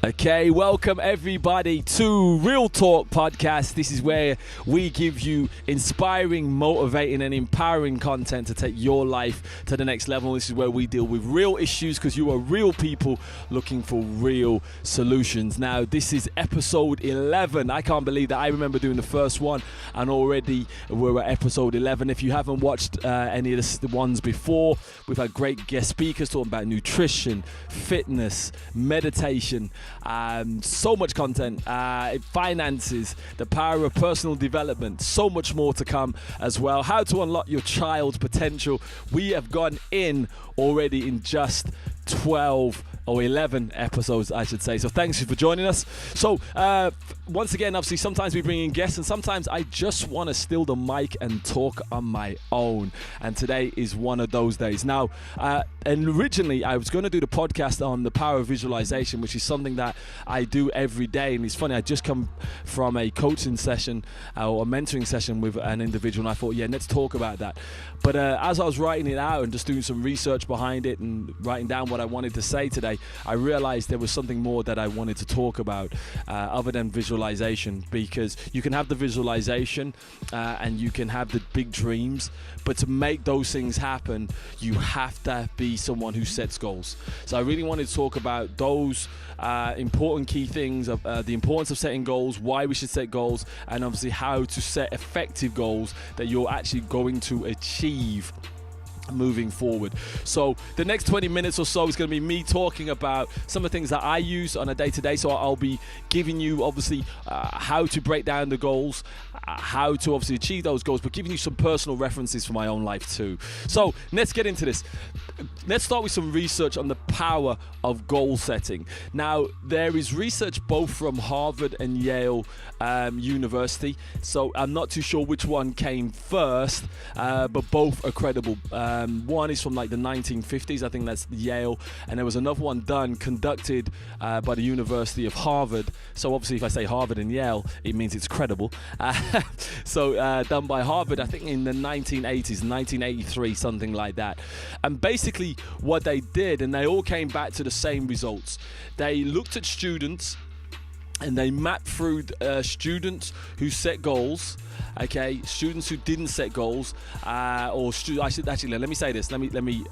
Okay, welcome everybody to Real Talk Podcast. This is where we give you inspiring, motivating and empowering content to take your life to the next level. This is where we deal with real issues because you are real people looking for real solutions. Now, this is episode 11. I can't believe that I remember doing the first one and already we're at episode 11. If you haven't watched any of the ones before, we've had great guest speakers talking about nutrition, fitness, meditation, so much content, finances, the power of personal development, so much more to come as well. How to unlock your child's potential. We have gone in already in just 12 or 11 episodes, I should say. So thanks for joining us. So once again, obviously, sometimes we bring in guests and sometimes I just want to steal the mic and talk on my own. And today is one of those days. Now, and originally I was going to do the podcast on the power of visualization, which is something that I do every day. And it's funny, I just come from a coaching session or a mentoring session with an individual, and I thought, yeah, let's talk about that. But as I was writing it out and just doing some research behind it and writing down what I wanted to say today, I realized there was something more that I wanted to talk about other than visualization, because you can have the visualization and you can have the big dreams, but to make those things happen, you have to be someone who sets goals. So I really wanted to talk about those important key things of the importance of setting goals, why we should set goals, and obviously how to set effective goals that you're actually going to achieve moving forward. So the next 20 minutes or so is going to be me talking about some of the things that I use on a day-to-day. So I'll be giving you obviously how to break down the goals, how to obviously achieve those goals, but giving you some personal references for my own life too. So let's get into this. Let's start with some research on the power of goal setting. Now, there is research both from Harvard and Yale University. So I'm not too sure which one came first, but both are credible. One is from like the 1950s, I think that's Yale, and there was another one conducted by the University of Harvard. So obviously if I say Harvard and Yale, it means it's credible. So done by Harvard, I think in the 1980s, 1983, something like that. And basically what they did, and they all came back to the same results. They looked at students and they mapped through students who set goals, okay, students who didn't set goals, let me say this. Let me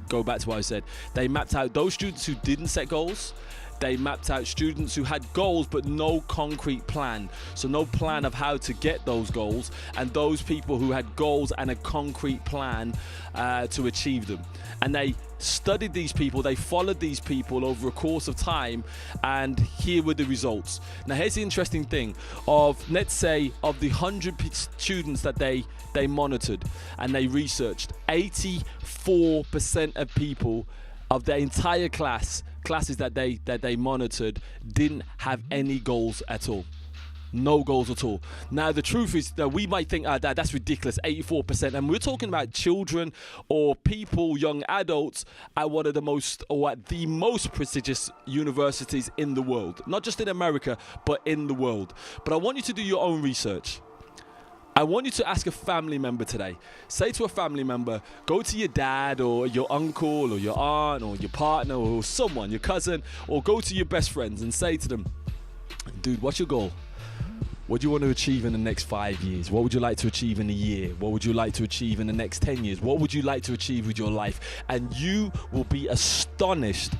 go back to what I said. They mapped out those students who didn't set goals. They mapped out students who had goals but no concrete plan. So no plan of how to get those goals, and those people who had goals and a concrete plan to achieve them. And they studied these people, they followed these people over a course of time, and here were the results. Now here's the interesting thing. Let's say of the 100 students that they monitored and they researched, 84% of people of their entire classes that they monitored didn't have any goals at all. No goals at all. Now the truth is that we might think that's ridiculous, 84%, and we're talking about children or people, young adults at one of the most prestigious universities in the world, not just in America but in the world. But I want you to do your own research. I want you to ask a family member today. Say to a family member, go to your dad or your uncle or your aunt or your partner or someone, your cousin, or go to your best friends and say to them, dude, what's your goal? What do you want to achieve in the next 5 years? What would you like to achieve in a year? What would you like to achieve in the next 10 years? What would you like to achieve with your life? And you will be astonished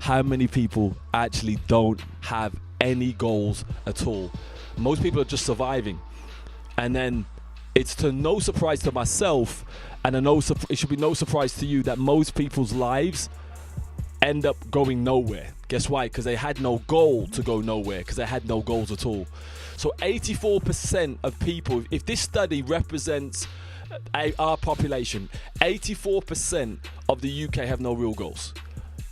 how many people actually don't have any goals at all. Most people are just surviving. And then it's to no surprise to myself, and it should be no surprise to you, that most people's lives end up going nowhere. Guess why? Because they had no goal to go nowhere, because they had no goals at all. So 84% of people, if this study represents our population, 84% of the UK have no real goals,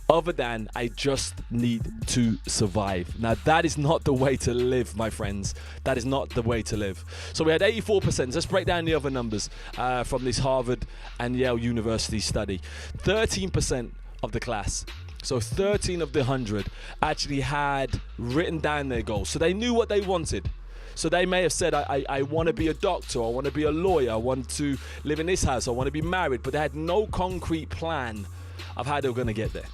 other than I just need to survive. Now that is not the way to live, my friends. That is not the way to live. So we had 84%. Let's break down the other numbers from this Harvard and Yale University study. 13% of the class, so 13 of the 100, actually had written down their goals. So they knew what they wanted. So they may have said, I want to be a doctor, I want to be a lawyer, I want to live in this house, I want to be married, but they had no concrete plan of how they were going to get there.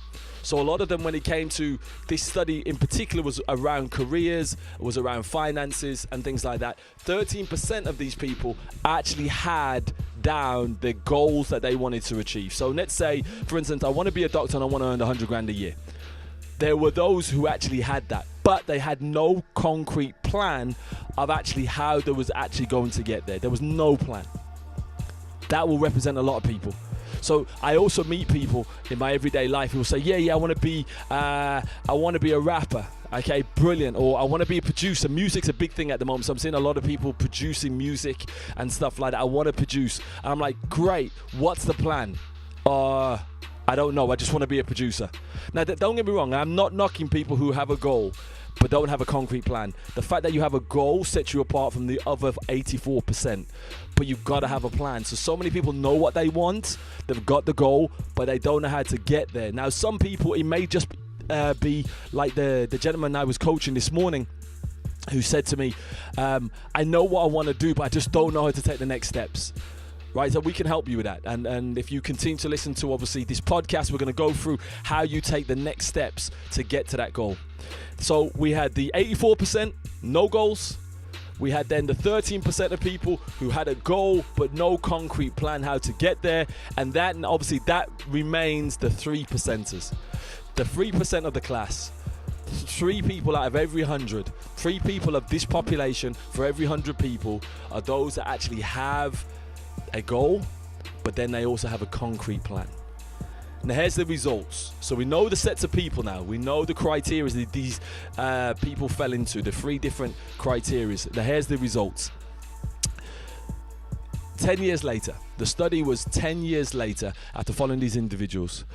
So a lot of them, when it came to this study in particular, was around careers, was around finances and things like that. 13% of these people actually had down the goals that they wanted to achieve. So let's say, for instance, I want to be a doctor and I want to earn 100 grand a year. There were those who actually had that, but they had no concrete plan of actually how they was actually going to get there. There was no plan. That will represent a lot of people. So I also meet people in my everyday life who will say, yeah, I want to be a rapper. Okay, brilliant. Or I want to be a producer. Music's a big thing at the moment. So I'm seeing a lot of people producing music and stuff like that. I want to produce. And I'm like, great. What's the plan? I don't know. I just want to be a producer. Now, don't get me wrong. I'm not knocking people who have a goal but don't have a concrete plan. The fact that you have a goal sets you apart from the other 84%. But you've got to have a plan. So many people know what they want. They've got the goal, but they don't know how to get there. Now, some people, it may just be like the gentleman I was coaching this morning, who said to me, I know what I want to do, but I just don't know how to take the next steps. Right, so we can help you with that. And if you continue to listen to, obviously, this podcast, we're going to go through how you take the next steps to get to that goal. So we had the 84%, no goals. We had then the 13% of people who had a goal but no concrete plan how to get there. And obviously that remains the 3%ers. The 3% of the class. 3 people out of every 100. 3 people of this population for every 100 people are those that actually have a goal, but then they also have a concrete plan. Now here's the results. So we know the sets of people now. We know the criteria that these people fell into, the 3 different criteria. Now here's the results. 10 years later, the study was 10 years later after following these individuals.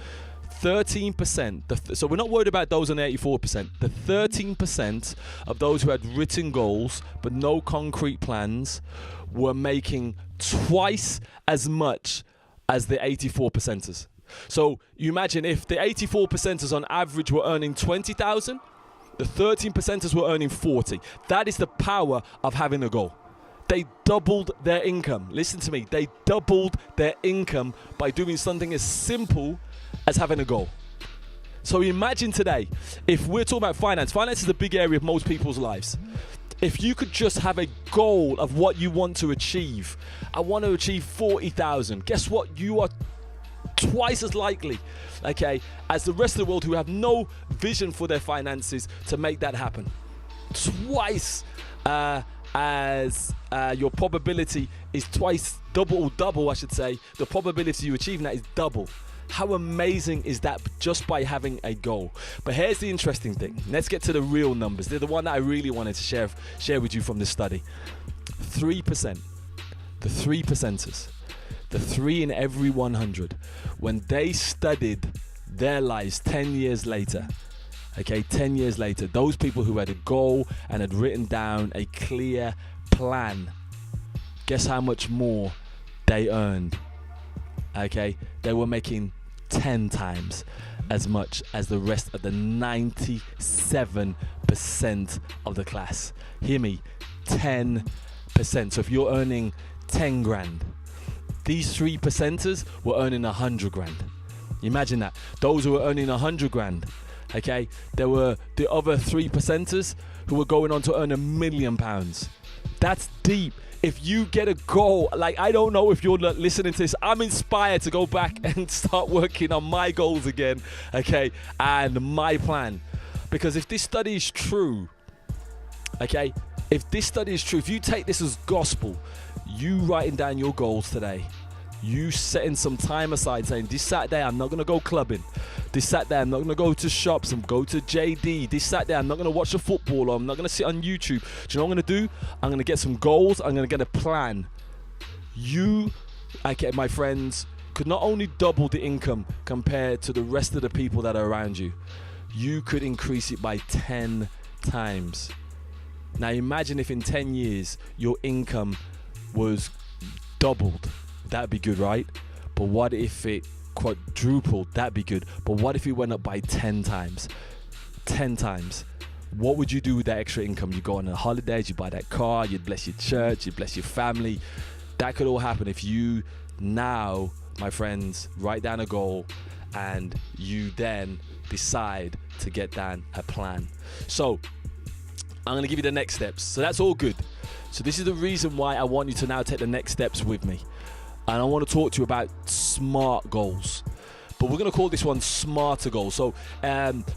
13%, so we're not worried about those on 84%. The 13% of those who had written goals but no concrete plans were making twice as much as the 84%ers. So you imagine if the 84%ers on average were earning 20,000, the 13%ers were earning 40. That is the power of having a goal. They doubled their income. Listen to me. They doubled their income by doing something as simple as having a goal. So imagine today, if we're talking about finance is a big area of most people's lives. If you could just have a goal of what you want to achieve, I want to achieve 40,000. Guess what? You are twice as likely, okay, as the rest of the world who have no vision for their finances to make that happen. Twice as your probability is twice, double, I should say. The probability you achieving that is double. How amazing is that just by having a goal? But here's the interesting thing. Let's get to the real numbers. They're the one that I really wanted to share with you from this study. 3%, the 3%ers, the 3 in every 100, when they studied their lives 10 years later, okay, 10 years later, those people who had a goal and had written down a clear plan, guess how much more they earned? Okay, they were making 10 times as much as the rest of the 97% of the class. Hear me, 10%. So if you're earning 10 grand, these 3%ers were earning 100 grand. Imagine that. Those who were earning 100 grand, okay, there were the other 3%ers who were going on to earn £1 million. That's deep. If you get a goal, like, I don't know if you're listening to this, I'm inspired to go back and start working on my goals again, okay, and my plan. Because if this study is true, okay, if this study is true, if you take this as gospel, you writing down your goals today, you setting some time aside saying, this Saturday I'm not going to go clubbing, this Saturday I'm not going to go to shops and go to JD, this Saturday I'm not going to watch the football, or I'm not going to sit on YouTube. Do you know what I'm going to do? I'm going to get some goals, I'm going to get a plan. You, okay, my friends, could not only double the income compared to the rest of the people that are around you, you could increase it by 10 times. Now imagine if in 10 years your income was doubled. That'd be good, right? But what if it quadrupled? That'd be good. But what if it went up by 10 times? 10 times. What would you do with that extra income? You go on holidays, you buy that car, you'd bless your church, you'd bless your family. That could all happen if you now, my friends, write down a goal and you then decide to get down a plan. So I'm going to give you the next steps. So that's all good. So this is the reason why I want you to now take the next steps with me. And I want to talk to you about SMART goals. But we're going to call this one smarter goals. So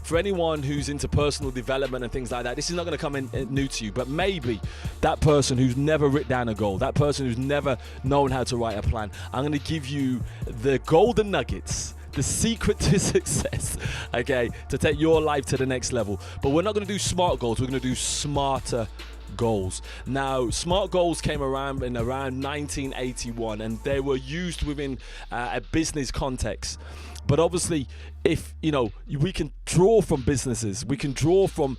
for anyone who's into personal development and things like that, this is not going to come in new to you. But maybe that person who's never written down a goal, that person who's never known how to write a plan, I'm going to give you the golden nuggets, the secret to success, okay, to take your life to the next level. But we're not going to do SMART goals. We're going to do smarter goals. Now, SMART goals came around in around 1981, and they were used within a business context. But obviously, if, we can draw from businesses, we can draw from,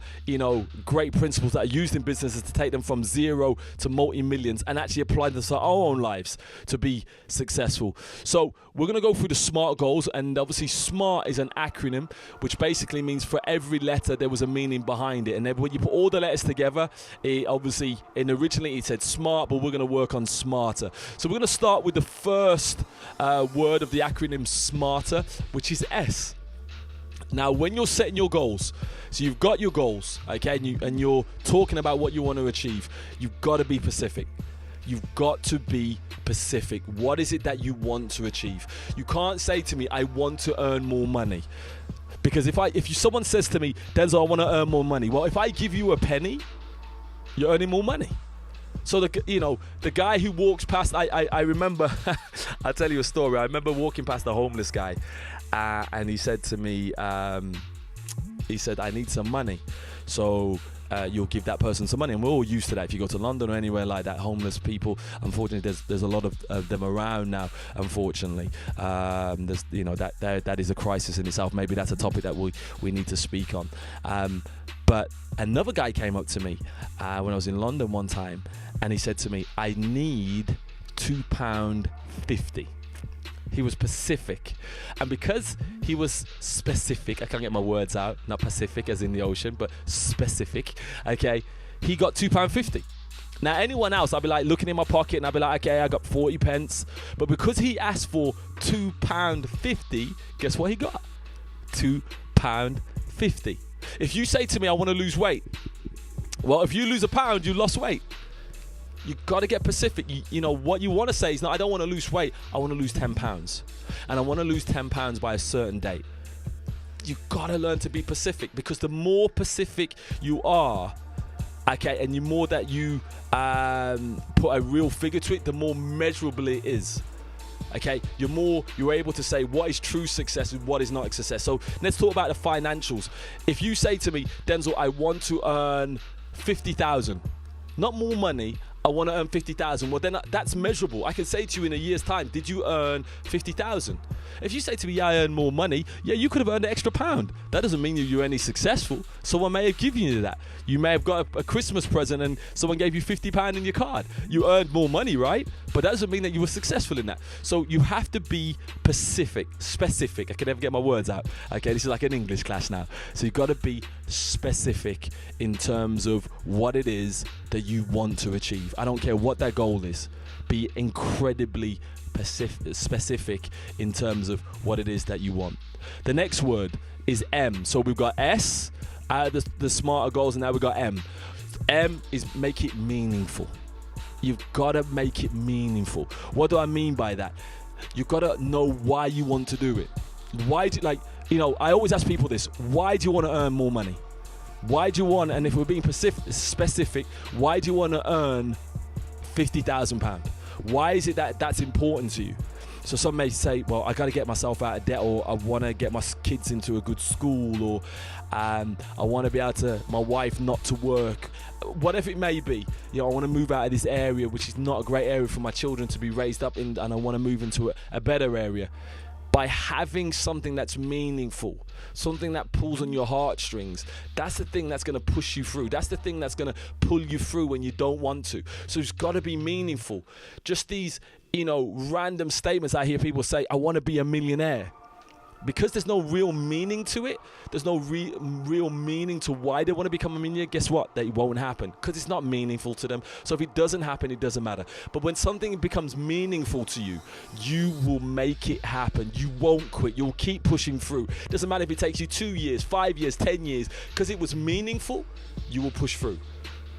great principles that are used in businesses to take them from zero to multi-millions and actually apply them to our own lives to be successful. So we're going to go through the SMART goals, and obviously SMART is an acronym, which basically means for every letter there was a meaning behind it. And then when you put all the letters together, originally it said SMART, but we're going to work on smarter. So we're going to start with the first word of the acronym SMARTER, which is S. Now, when you're setting your goals, so you've got your goals, okay, and you're talking about what you want to achieve, you've got to be specific. You've got to be specific. What is it that you want to achieve? You can't say to me, I want to earn more money. Because if someone says to me, Denzel, I want to earn more money. Well, if I give you a penny, you're earning more money. So the guy who walks past, I remember, I'll tell you a story. I remember walking past a homeless guy, and he said to me, he said, I need some money. So you'll give that person some money. And we're all used to that. If you go to London or anywhere like that, homeless people, unfortunately, there's a lot of them around now, unfortunately. That is a crisis in itself. Maybe that's a topic that we need to speak on. But another guy came up to me when I was in London one time, and he said to me, I need £2.50. He was Pacific. And because he was specific, I can't get my words out, not Pacific as in the ocean, but specific, okay, he got £2.50. Now, anyone else, I'd be like looking in my pocket and I'd be like, okay, I got 40 pence. But because he asked for £2.50, guess what he got? £2.50. If you say to me, I want to lose weight, well, if you lose a pound, you lost weight. You got to get specific. What you want to say is, no, I don't want to lose weight. I want to lose 10 pounds. And I want to lose 10 pounds by a certain date. You got to learn to be specific, because the more specific you are, okay, and the more that you put a real figure to it, the more measurable it is. Okay, you're able to say what is true success and what is not success. So let's talk about the financials. If you say to me, Denzel, I want to earn 50,000, not more money, I want to earn 50,000. Well, then that's measurable. I can say to you in a year's time, did you earn 50,000? If you say to me, yeah, I earn more money, yeah, you could have earned an extra pound. That doesn't mean you're any successful. Someone may have given you that. You may have got a Christmas present and someone gave you £50 in your card. You earned more money, right? But that doesn't mean that you were successful in that. So you have to be specific. I can never get my words out. Okay, this is like an English class now. So you've got to be specific in terms of what it is that you want to achieve. I don't care what that goal is. Be incredibly specific in terms of what it is that you want. The next word is M. So we've got S, the smarter goals, and now we've got M. M is make it meaningful. You've got to make it meaningful. What do I mean by that? You've got to know why you want to do it. Why do I always ask people this: why do you want to earn more money? Why do you want, and if we're being specific, why do you want to earn £50,000? Why is it that's important to you? So some may say, well, I got to get myself out of debt, or I want to get my kids into a good school, or I want to be able to, my wife not to work, whatever it may be. I want to move out of this area, which is not a great area for my children to be raised up in, and I want to move into a better area. By having something that's meaningful, something that pulls on your heartstrings, that's the thing that's going to push you through. That's the thing that's going to pull you through when you don't want to. So it's got to be meaningful. Just these, random statements I hear people say, I want to be a millionaire. because there's no real meaning to it, there's no real meaning to why they want to become a millionaire, guess what? That won't happen because it's not meaningful to them. So if it doesn't happen, it doesn't matter. But when something becomes meaningful to you, you will make it happen. You won't quit. You'll keep pushing through. Doesn't matter if it takes you 2 years, 5 years, 10 years, because it was meaningful, you will push through.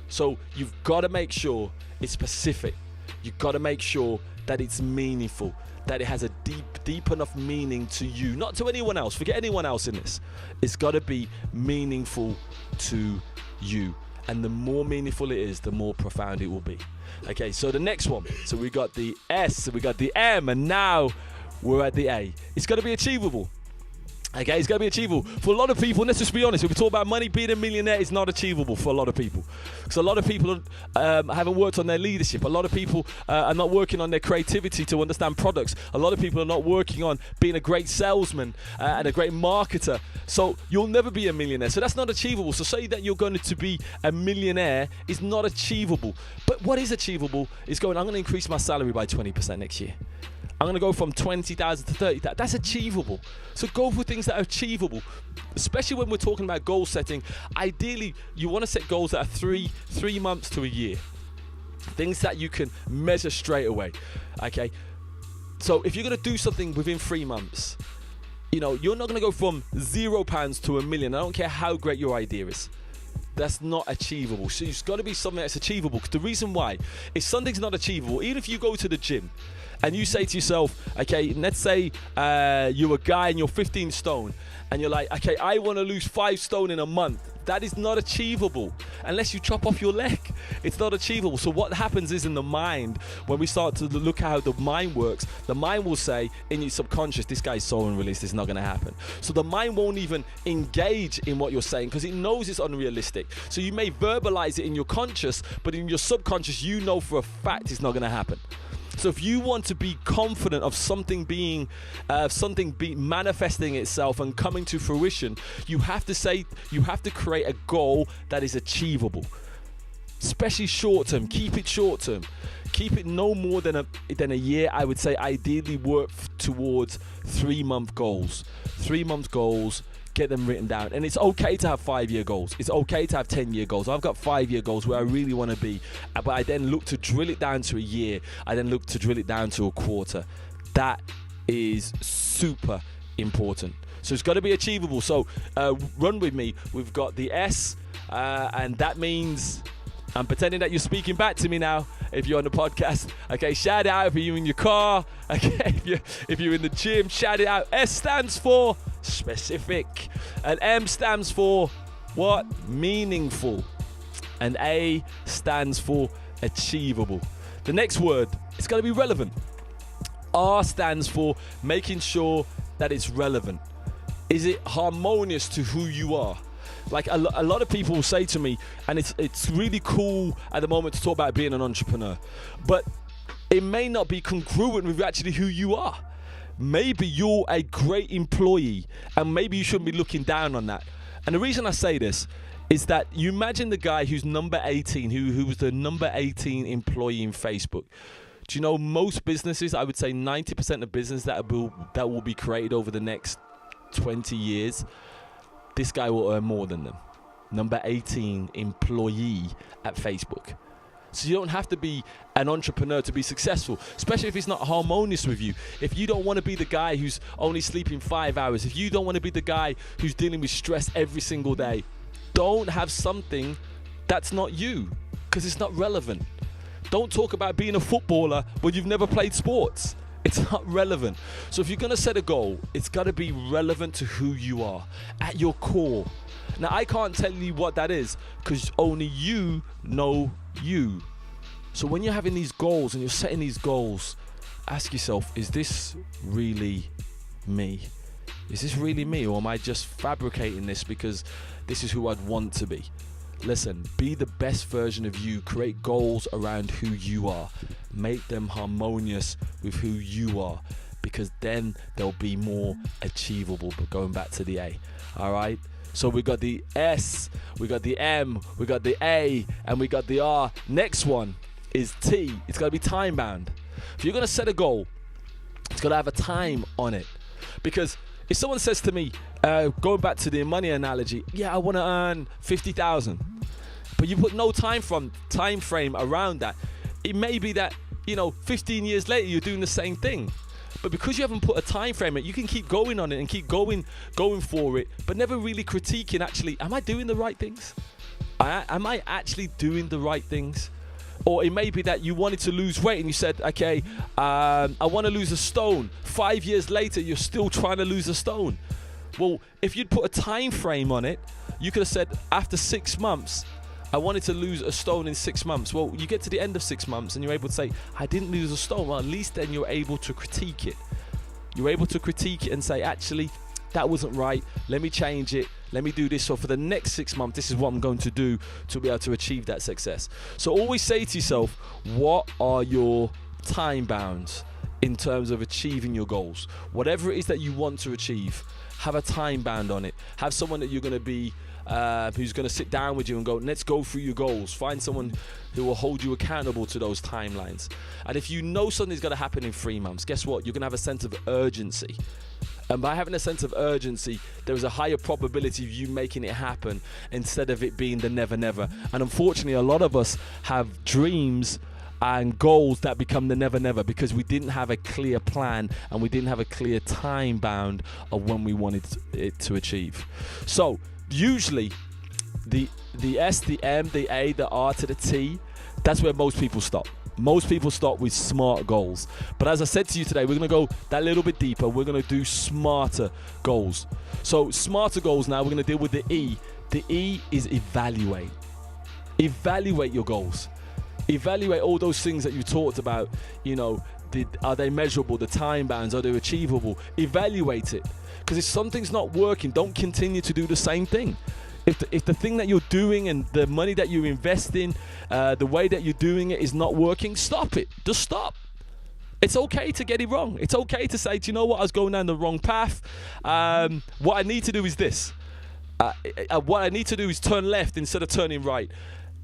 So you've got to make sure it's specific. You've got to make sure that it's meaningful, that it has a deep enough meaning to you, not to anyone else. Forget anyone else in this. It's got to be meaningful to you. And the more meaningful it is, the more profound it will be. Okay, so the next one. So we got the S, we got the M, and now we're at the A. It's got to be achievable. Okay, it's got to be achievable. For a lot of people, let's just be honest, if we talk about money, being a millionaire is not achievable for a lot of people. Because a lot of people haven't worked on their leadership. A lot of people are not working on their creativity to understand products. A lot of people are not working on being a great salesman and a great marketer. So you'll never be a millionaire. So that's not achievable. So say that you're going to be a millionaire is not achievable. But what is achievable is I'm going to increase my salary by 20% next year. I'm going to go from 20,000 to 30,000. That's achievable. So go for things that are achievable, especially when we're talking about goal setting. Ideally, you want to set goals that are three months to a year. Things that you can measure straight away. Okay. So if you're going to do something within 3 months, you're not going to go from £0 to £1 million. I don't care how great your idea is. That's not achievable. So it's got to be something that's achievable. Because the reason why, if something's not achievable, even if you go to the gym and you say to yourself, okay, let's say you're a guy and you're 15 stone and you're like, okay, I want to lose 5 stone in a month. That is not achievable unless you chop off your leg. It's not achievable. So what happens is in the mind, when we start to look at how the mind works, the mind will say in your subconscious, this guy's so unrealistic, it's not going to happen. So the mind won't even engage in what you're saying because it knows it's unrealistic. So you may verbalize it in your conscious, but in your subconscious, you know for a fact it's not going to happen. So if you want to be confident of something being manifesting itself and coming to fruition, you have to create a goal that is achievable, especially short term. Keep it short term. Keep it no more than a year. I would say ideally work towards 3-month goals. 3-month goals. Get them written down. And it's okay to have 5-year goals. It's okay to have 10-year goals. I've got 5-year goals where I really want to be, but I then look to drill it down to a year. I then look to drill it down to a quarter. That is super important. So it's got to be achievable. So run with me. We've got the S, and that means I'm pretending that you're speaking back to me now. If you're on the podcast, okay, shout it out if you're in your car. Okay, if you're in the gym, shout it out. S stands for specific, and M stands for what? Meaningful, and A stands for achievable. The next word, it's got to be relevant. R stands for making sure that it's relevant. Is it harmonious to who you are? Like a lot of people will say to me, and it's really cool at the moment to talk about being an entrepreneur, but it may not be congruent with actually who you are. Maybe you're a great employee, and maybe you shouldn't be looking down on that. And the reason I say this is that you imagine the guy who's number 18, who was the number 18 employee in Facebook. Do you know most businesses, I would say 90% of business that will be created over the next 20 years, this guy will earn more than them. Number 18 employee at Facebook. So you don't have to be an entrepreneur to be successful, especially if it's not harmonious with you. If you don't want to be the guy who's only sleeping 5 hours, if you don't want to be the guy who's dealing with stress every single day, don't have something that's not you, because it's not relevant. Don't talk about being a footballer when you've never played sports. It's not relevant. So if you're going to set a goal, it's got to be relevant to who you are, at your core. Now, I can't tell you what that is because only you know you. So when you're having these goals and you're setting these goals, ask yourself, is this really me? Is this really me, or am I just fabricating this because this is who I'd want to be? Listen, be the best version of you. Create goals around who you are. Make them harmonious with who you are, because then they'll be more achievable. But going back to the A, all right? So we got the S, we got the M, we got the A, and we got the R. Next one is T. It's got to be time bound. If you're going to set a goal, it's got to have a time on it. Because if someone says to me, going back to the money analogy, yeah, I want to earn 50,000, but you put no time frame around that, it may be that, 15 years later you're doing the same thing. But because you haven't put a time frame in it, you can keep going on it and keep going for it, but never really critiquing, actually, am I doing the right things? Am I actually doing the right things? Or it may be that you wanted to lose weight and you said, okay, I want to lose a stone. 5 years later, you're still trying to lose a stone. Well, if you'd put a time frame on it, you could have said, after 6 months, I wanted to lose a stone in 6 months. Well, you get to the end of 6 months and you're able to say, I didn't lose a stone. Well, at least then you're able to critique it. You're able to critique it and say, actually, that wasn't right. Let me change it. Let me do this. So for the next 6 months, this is what I'm going to do to be able to achieve that success. So always say to yourself, what are your time bounds in terms of achieving your goals? Whatever it is that you want to achieve, have a time bound on it. Have someone that you're going to be who's going to sit down with you and go, let's go through your goals. Find someone who will hold you accountable to those timelines. And if you know something's going to happen in 3 months, guess what? You're going to have a sense of urgency. And by having a sense of urgency, there is a higher probability of you making it happen instead of it being the never, never. And unfortunately, a lot of us have dreams and goals that become the never, never because we didn't have a clear plan and we didn't have a clear time bound of when we wanted it to achieve. So usually the S, the M, the A, the R to the T, that's where most people stop. Most people start with smart goals. But as I said to you today, we're going to go that little bit deeper. We're going to do smarter goals. So smarter goals now, we're going to deal with the E. The E is evaluate. Evaluate your goals. Evaluate all those things that you talked about. Are they measurable? The time bounds, are they achievable? Evaluate it. Because if something's not working, don't continue to do the same thing. If the thing that you're doing and the money that you invest in, the way that you're doing it is not working, stop it. Just stop. It's okay to get it wrong. It's okay to say, do you know what? I was going down the wrong path. What I need to do is this. What I need to do is turn left instead of turning right.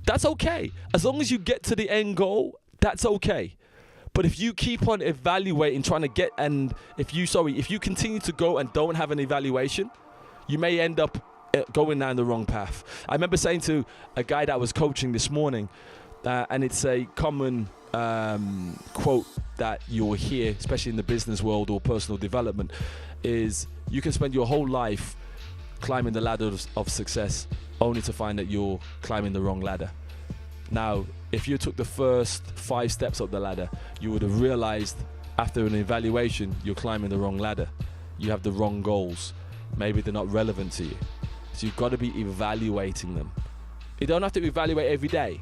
That's okay. As long as you get to the end goal, that's okay. But if you keep on evaluating, trying to get, and if you continue to go and don't have an evaluation, you may end up going down the wrong path. I remember saying to a guy that I was coaching this morning, and it's a common quote that you'll hear, especially in the business world or personal development, is you can spend your whole life climbing the ladder of success only to find that you're climbing the wrong ladder. Now, if you took the first 5 steps up the ladder, you would have realized after an evaluation, you're climbing the wrong ladder. You have the wrong goals. Maybe they're not relevant to you. So you've got to be evaluating them. You don't have to evaluate every day.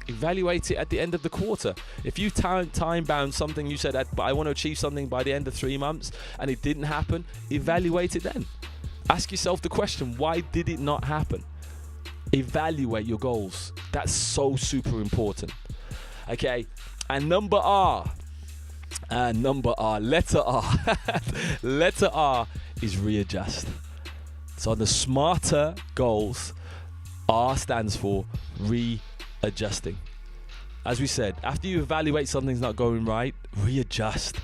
Evaluate it at the end of the quarter. If you time bound something, you said, but I want to achieve something by the end of 3 months, and it didn't happen, evaluate it then. Ask yourself the question, why did it not happen? Evaluate your goals. That's so super important. Okay, and letter R. Letter R is readjust. So on the smarter goals, R stands for readjusting. As we said, after you evaluate something's not going right, readjust,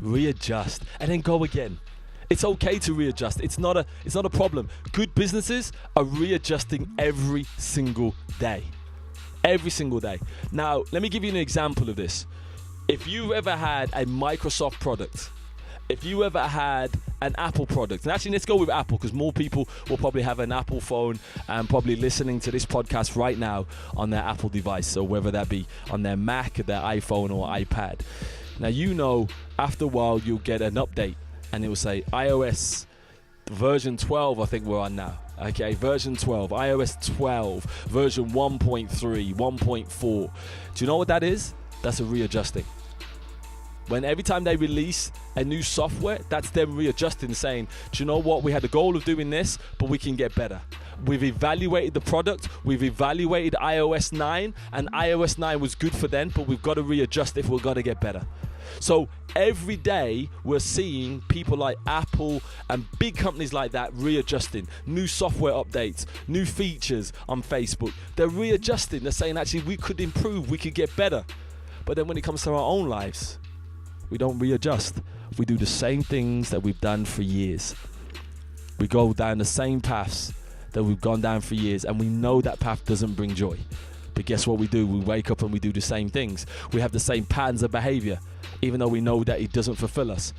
and then go again. It's okay to readjust. It's not a problem. Good businesses are readjusting every single day. Every single day. Now, let me give you an example of this. If you ever had a Microsoft product, if you ever had an Apple product, and actually let's go with Apple because more people will probably have an Apple phone and probably listening to this podcast right now on their Apple device. So whether that be on their Mac, their iPhone or iPad. Now, after a while you'll get an update and it will say iOS version 12, I think we're on now. Okay, version 12, iOS 12, version 1.3, 1.4. Do you know what that is? That's a readjusting. When every time they release a new software, that's them readjusting, saying, do you know what? We had the goal of doing this, but we can get better. We've evaluated the product. We've evaluated iOS 9, and iOS 9 was good for them, but we've got to readjust if we're going to get better. So every day we're seeing people like Apple and big companies like that readjusting, new software updates, new features on Facebook. They're readjusting. They're saying, actually, we could improve, we could get better. But then when it comes to our own lives, we don't readjust. We do the same things that we've done for years. We go down the same paths that we've gone down for years, and we know that path doesn't bring joy. But guess what we do? We wake up and we do the same things. We have the same patterns of behavior, even though we know that it doesn't fulfill us.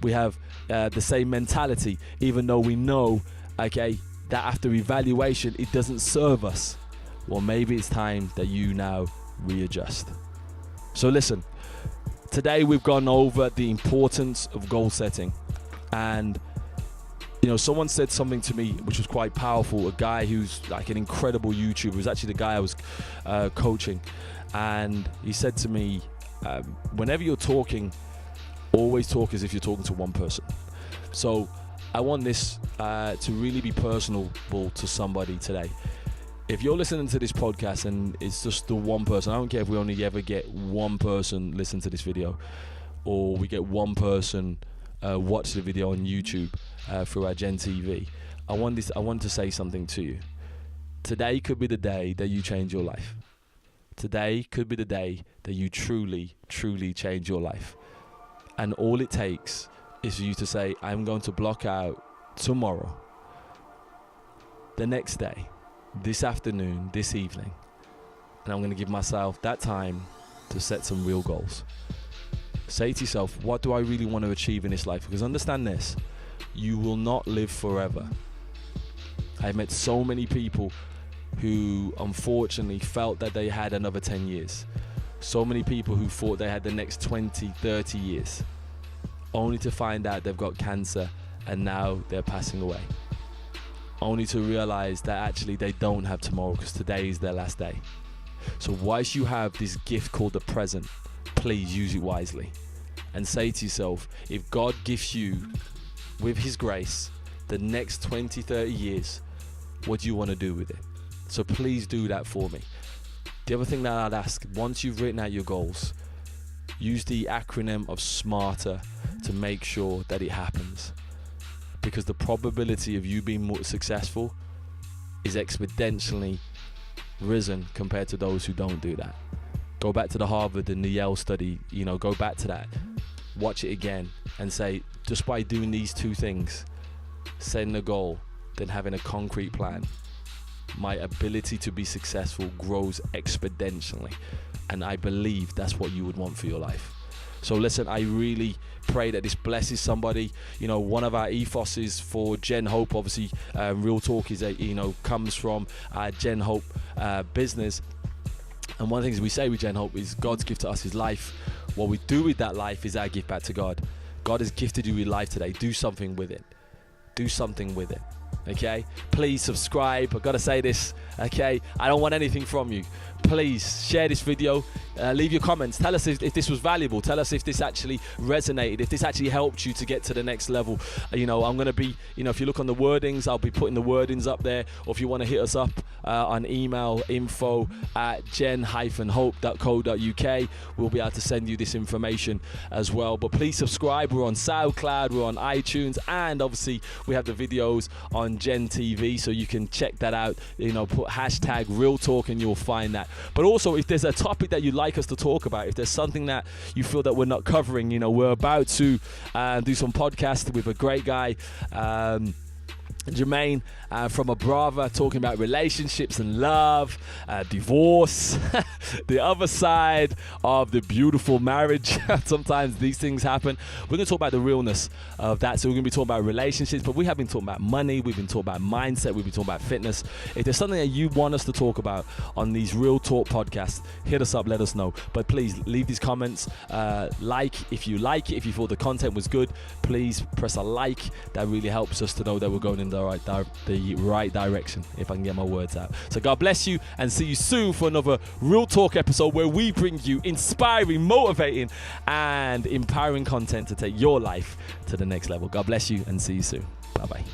We have the same mentality, even though we know, okay, that after evaluation, it doesn't serve us. Well, maybe it's time that you now readjust. So listen, today we've gone over the importance of goal setting. And someone said something to me which was quite powerful. A guy who's like an incredible YouTuber, who's actually the guy I was coaching, and he said to me, whenever you're talking, always talk as if you're talking to one person. So I want this to really be personable to somebody today. If you're listening to this podcast and it's just the one person, I don't care if we only ever get one person listen to this video, or we get one person watch the video on YouTube through our Gen TV. I want to say something to you. Today could be the day that you change your life. Today could be the day that you truly, truly change your life. And all it takes is for you to say, I'm going to block out tomorrow, the next day, this afternoon, this evening, and I'm going to give myself that time to set some real goals. Say to yourself, what do I really want to achieve in this life? Because understand this, you will not live forever. I've met so many people who unfortunately felt that they had another 10 years. So many people who thought they had the next 20, 30 years, only to find out they've got cancer and now they're passing away. Only to realize that actually they don't have tomorrow, because today is their last day. So whilst you have this gift called the present, please use it wisely. And say to yourself, if God gives you, with his grace, the next 20, 30 years, what do you want to do with it? So please do that for me. The other thing that I'd ask, once you've written out your goals, use the acronym of SMARTER to make sure that it happens. Because the probability of you being more successful is exponentially risen compared to those who don't do that. Go back to the Harvard and the Yale study, go back to that, watch it again, and say, just by doing these two things, setting a goal, then having a concrete plan, my ability to be successful grows exponentially. And I believe that's what you would want for your life. So listen, I really pray that this blesses somebody. One of our ethoses for GenHope, obviously, Real Talk is comes from our GenHope business. And one of the things we say with GenHope is God's gift to us is life. What we do with that life is our gift back to God. God has gifted you with life today. Do something with it. Do something with it. Okay? Please subscribe. I've got to say this. Okay? I don't want anything from you. Please share this video. Leave your comments. Tell us if this was valuable. Tell us if this actually resonated, if this actually helped you to get to the next level. I'm going to be, if you look on the wordings, I'll be putting the wordings up there. Or if you want to hit us up on email, info@gen-hope.co.uk, we'll be able to send you this information as well. But please subscribe. We're on SoundCloud, we're on iTunes, and obviously we have the videos on Gen TV, so you can check that out. Put hashtag Real Talk and you'll find that. But also, if there's a topic that you'd like us to talk about, if there's something that you feel that we're not covering, we're about to do some podcasts with a great guy, Jermaine from Abrava, talking about relationships and love, divorce, the other side of the beautiful marriage. Sometimes these things happen. We're going to talk about the realness of that. So we're going to be talking about relationships, but we have been talking about money, we've been talking about mindset, we've been talking about fitness. If there's something that you want us to talk about on these Real Talk podcasts, hit us up, let us know. But please leave these comments. If you like it, if you thought the content was good, please press a like. That really helps us to know that we're going in the right direction, if I can get my words out. So God bless you, and see you soon for another Real Talk episode where we bring you inspiring, motivating, and empowering content to take your life to the next level. God bless you, and see you soon. Bye-bye.